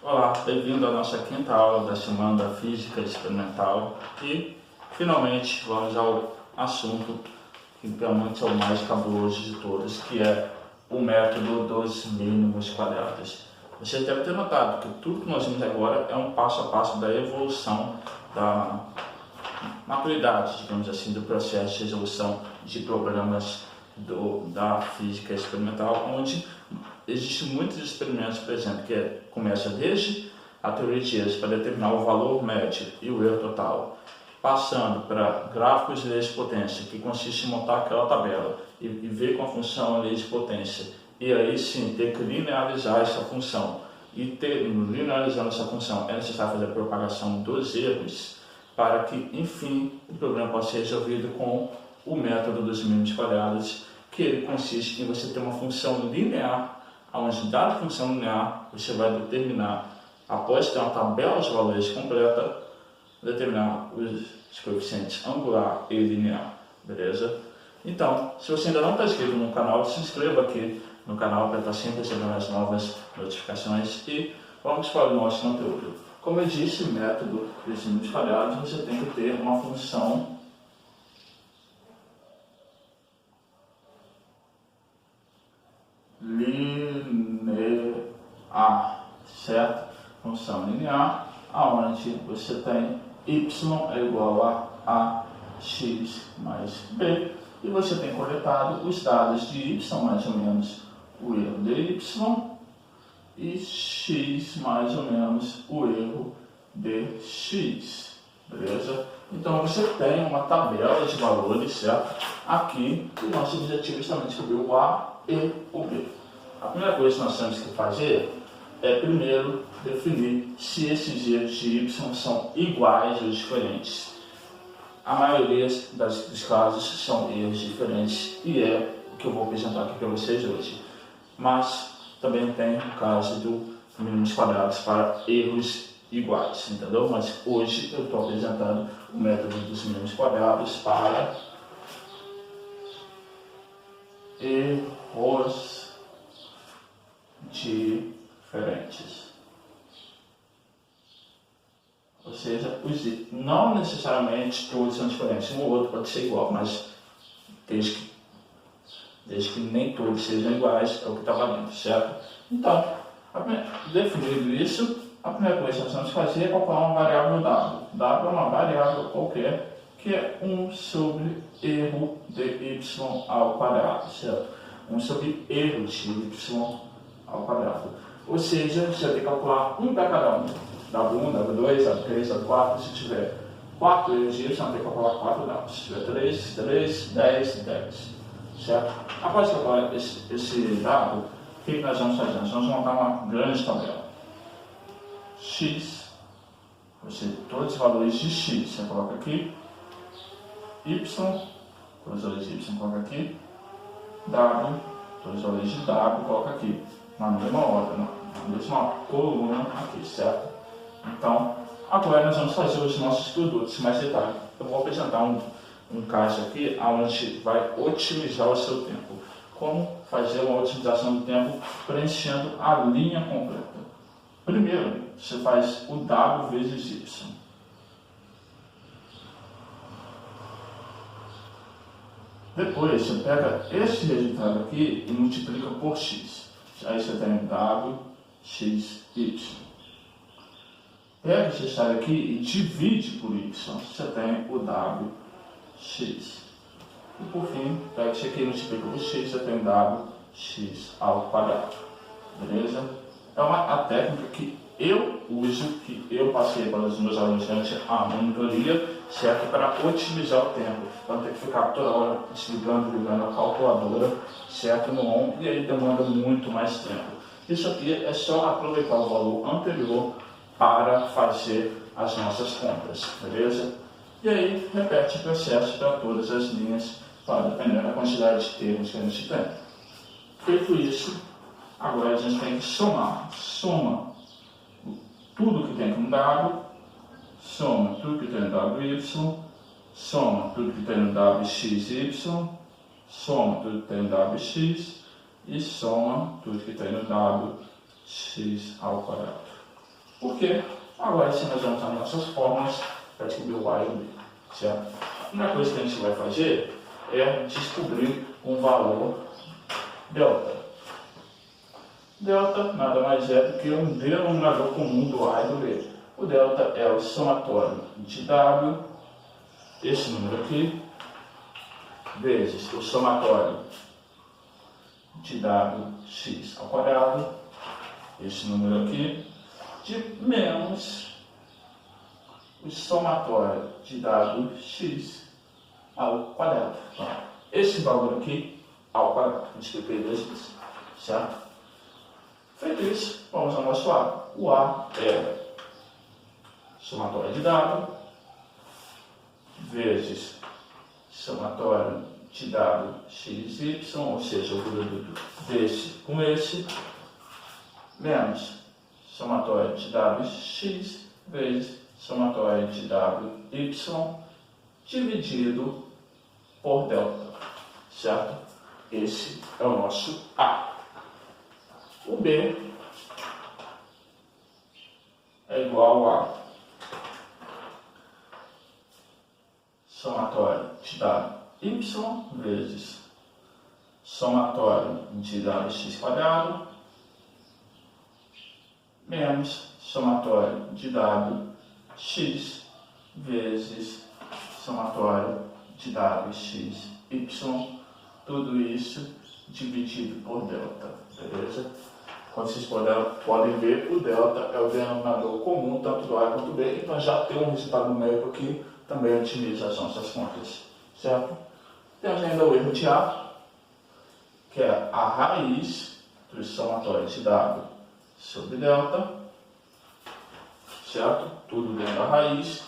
Olá, bem-vindo à nossa quinta aula da semana da Física Experimental e, finalmente, vamos ao assunto que realmente é o mais cabuloso de todos, que é o método dos mínimos quadrados. Você deve ter notado que tudo que nós vimos agora é um passo a passo da evolução da maturidade, digamos assim, do processo de resolução de problemas da física experimental, onde existem muitos experimentos, por exemplo, que começa desde a teoria de erros para determinar o valor médio e o erro total, passando para gráficos de leis de potência, que consiste em montar aquela tabela e ver com a função a lei de potência, e aí sim ter que linearizar essa função. E linearizando essa função é necessário fazer a propagação dos erros para que, enfim, o problema possa ser resolvido com o método dos mínimos quadrados, que ele consiste em você ter uma função linear, onde dada função linear você vai determinar, após ter uma tabela de valores completa, determinar os coeficientes angular e linear, beleza? Então, se você ainda não está inscrito no canal, se inscreva aqui no canal para estar sempre recebendo as novas notificações e vamos para o nosso conteúdo. Como eu disse, o método dos mínimos quadrados, você tem que ter uma função linear, certo? Função linear, aonde você tem y é igual a x mais b, e você tem coletado os dados de y mais ou menos o erro de y e x mais ou menos o erro de x, beleza? Então você tem uma tabela de valores, certo? Aqui o nosso objetivo é justamente descobrir o A e o B. A primeira coisa que nós temos que fazer é primeiro definir se esses erros de y são iguais ou diferentes. A maioria dos casos são erros diferentes e é o que eu vou apresentar aqui para vocês hoje. Mas também tem o caso do mínimos quadrados para erros iguais, entendeu? Mas hoje eu estou apresentando o método dos mínimos quadrados para erros diferentes. Ou seja, não necessariamente todos são diferentes, um ou outro pode ser igual, mas desde que nem todos sejam iguais, é o que está valendo, certo? Então, definido isso, a primeira coisa que nós vamos fazer é calcular uma variável W. W é uma variável qualquer que é 1 sobre erro de y ao quadrado, certo? 1 sobre erro de y ao quadrado. Ou seja, você vai ter que calcular um para cada um. W1, W2, W3, W4, se tiver 4 erros de y, você vai ter que calcular 4 Ws. Se tiver 3, 3, 10, 10. Certo? Após calcular esse dado, o que nós vamos fazer? Nós vamos montar uma grande tabela. X, todos os valores de x, você coloca aqui. Y, todos os valores de y, coloca aqui. W, todos os valores de W, coloca aqui. Na mesma ordem, na mesma coluna aqui, certo? Então, agora nós vamos fazer os nossos produtos mais detalhe. Eu vou apresentar um caso aqui onde vai otimizar o seu tempo. Como fazer uma otimização do tempo preenchendo a linha completa. Primeiro, você faz o W vezes Y. Depois, você pega esse resultado aqui e multiplica por X. Aí você tem W, X, Y. Pega esse resultado aqui e divide por Y. Você tem o W, X. E por fim, pega isso aqui e multiplica por X, você tem W, X ao quadrado. Beleza? É a técnica que eu uso, que eu passei para os meus alunos durante a monitoria, certo? Para otimizar o tempo. Para não ter que ficar toda hora desligando, ligando a calculadora, certo? No ON, e aí demanda muito mais tempo. Isso aqui é só aproveitar o valor anterior para fazer as nossas contas, beleza? E aí, repete o processo para todas as linhas, para depender da quantidade de termos que a gente tem. Feito isso, agora a gente tem que somar. Soma tudo que tem com W, soma tudo que tem no WY, soma tudo que tem no WXY, soma tudo que tem no WX e soma tudo que tem no WX ao quadrado. Porque agora sim nós vamos usar nossas fórmulas para descobrir o A e o B, certo? A primeira coisa que a gente vai fazer é descobrir um valor delta. Delta nada mais é do que um denominador comum do A e do B. O delta é o somatório de W, esse número aqui, vezes o somatório de WX ao quadrado, esse número aqui, de menos o somatório de WX ao quadrado. Então, esse valor aqui ao quadrado, eu expliquei 2 vezes, certo? Feito isso, vamos ao nosso A. O A é somatório de W vezes somatório de WXY, ou seja, o produto desse com esse, menos somatório de WX vezes somatório de WY dividido por delta, certo? Esse é o nosso A. O B é igual a somatório de WY vezes somatório de WX quadrado menos somatório de WX vezes somatório de WXY, tudo isso dividido por delta, beleza? Como vocês podem ver, o delta é o denominador comum tanto do A quanto do B, então já tem um resultado numérico aqui, também otimiza as nossas contas, certo? Temos ainda o erro de A, que é a raiz do somatório de W sobre delta, certo? Tudo dentro da raiz.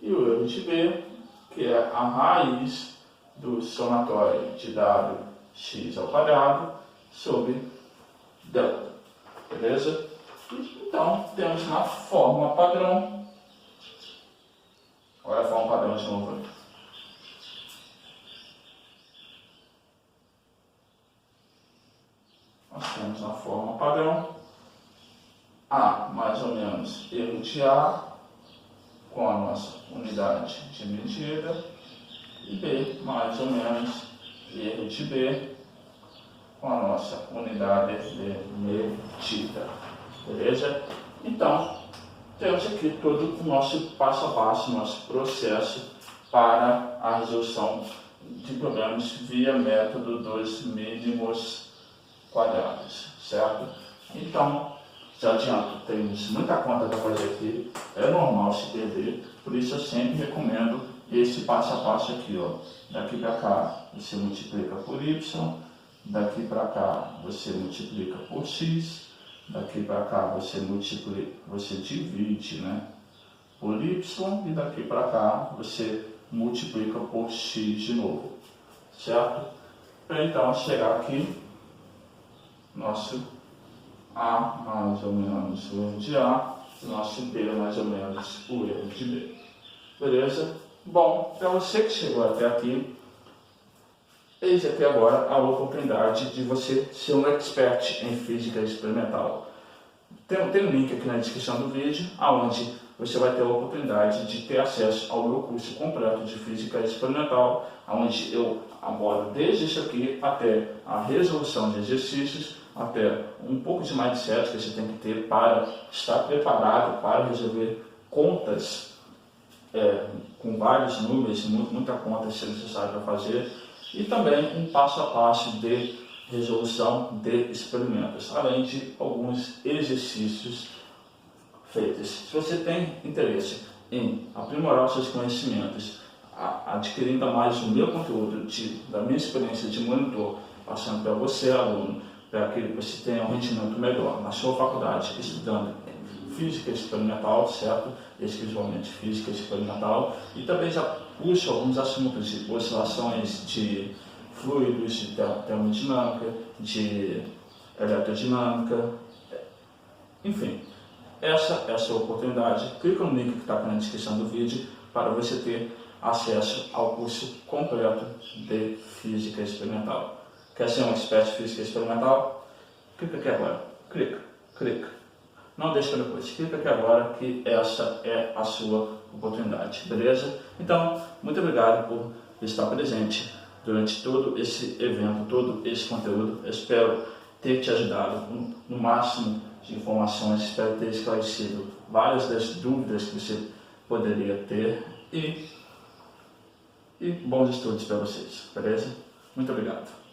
E o erro de B, que é a raiz do somatório de WX ao quadrado sobre delta, beleza? Então, temos na fórmula padrão, olha a fórmula padrão de novo. Nós temos na fórmula padrão A mais ou menos erro de A com a nossa unidade de medida e B mais ou menos erro de B com a nossa unidade de medida, beleza? Então, temos aqui todo o nosso passo a passo, nosso processo para a resolução de problemas via método dos mínimos quadrados, certo? Então, já adianto, temos muita conta para fazer aqui, é normal se perder, por isso eu sempre recomendo esse passo a passo aqui, ó. Daqui para cá você multiplica por y, daqui para cá você multiplica por x, daqui para cá você divide, né, por y, e daqui para cá você multiplica por x de novo, certo? Para então chegar aqui, nosso A mais ou menos o erro de A, nosso B mais ou menos o erro de B. Beleza? Bom, para você que chegou até aqui, eis aqui agora a oportunidade de você ser um expert em física experimental. Tem um link aqui na descrição do vídeo, onde você vai ter a oportunidade de ter acesso ao meu curso completo de física experimental, onde eu abordo desde isso aqui até a resolução de exercícios, até um pouco de mindset que você tem que ter para estar preparado para resolver contas com vários números, muita conta se necessário para fazer, e também um passo a passo de resolução de experimentos, além de alguns exercícios feitos. Se você tem interesse em aprimorar os seus conhecimentos, adquirir ainda mais o meu conteúdo, da minha experiência de monitor, passando para você, aluno, para que você tenha um rendimento melhor na sua faculdade, estudando física experimental, certo? Exclusivamente física experimental, e também já puxa alguns assuntos de oscilações de fluidos, de termodinâmica, de eletrodinâmica, enfim. Essa é a sua oportunidade. Clica no link que está aqui na descrição do vídeo para você ter acesso ao curso completo de física experimental. Quer ser um expert em física experimental? Clica aqui agora. Clica. não deixe para depois. Clica aqui agora que essa é a sua oportunidade, beleza? Então, muito obrigado por estar presente durante todo esse evento, todo esse conteúdo. Eu espero ter te ajudado no máximo de informações, espero ter esclarecido várias das dúvidas que você poderia ter e bons estudos para vocês, beleza? Muito obrigado.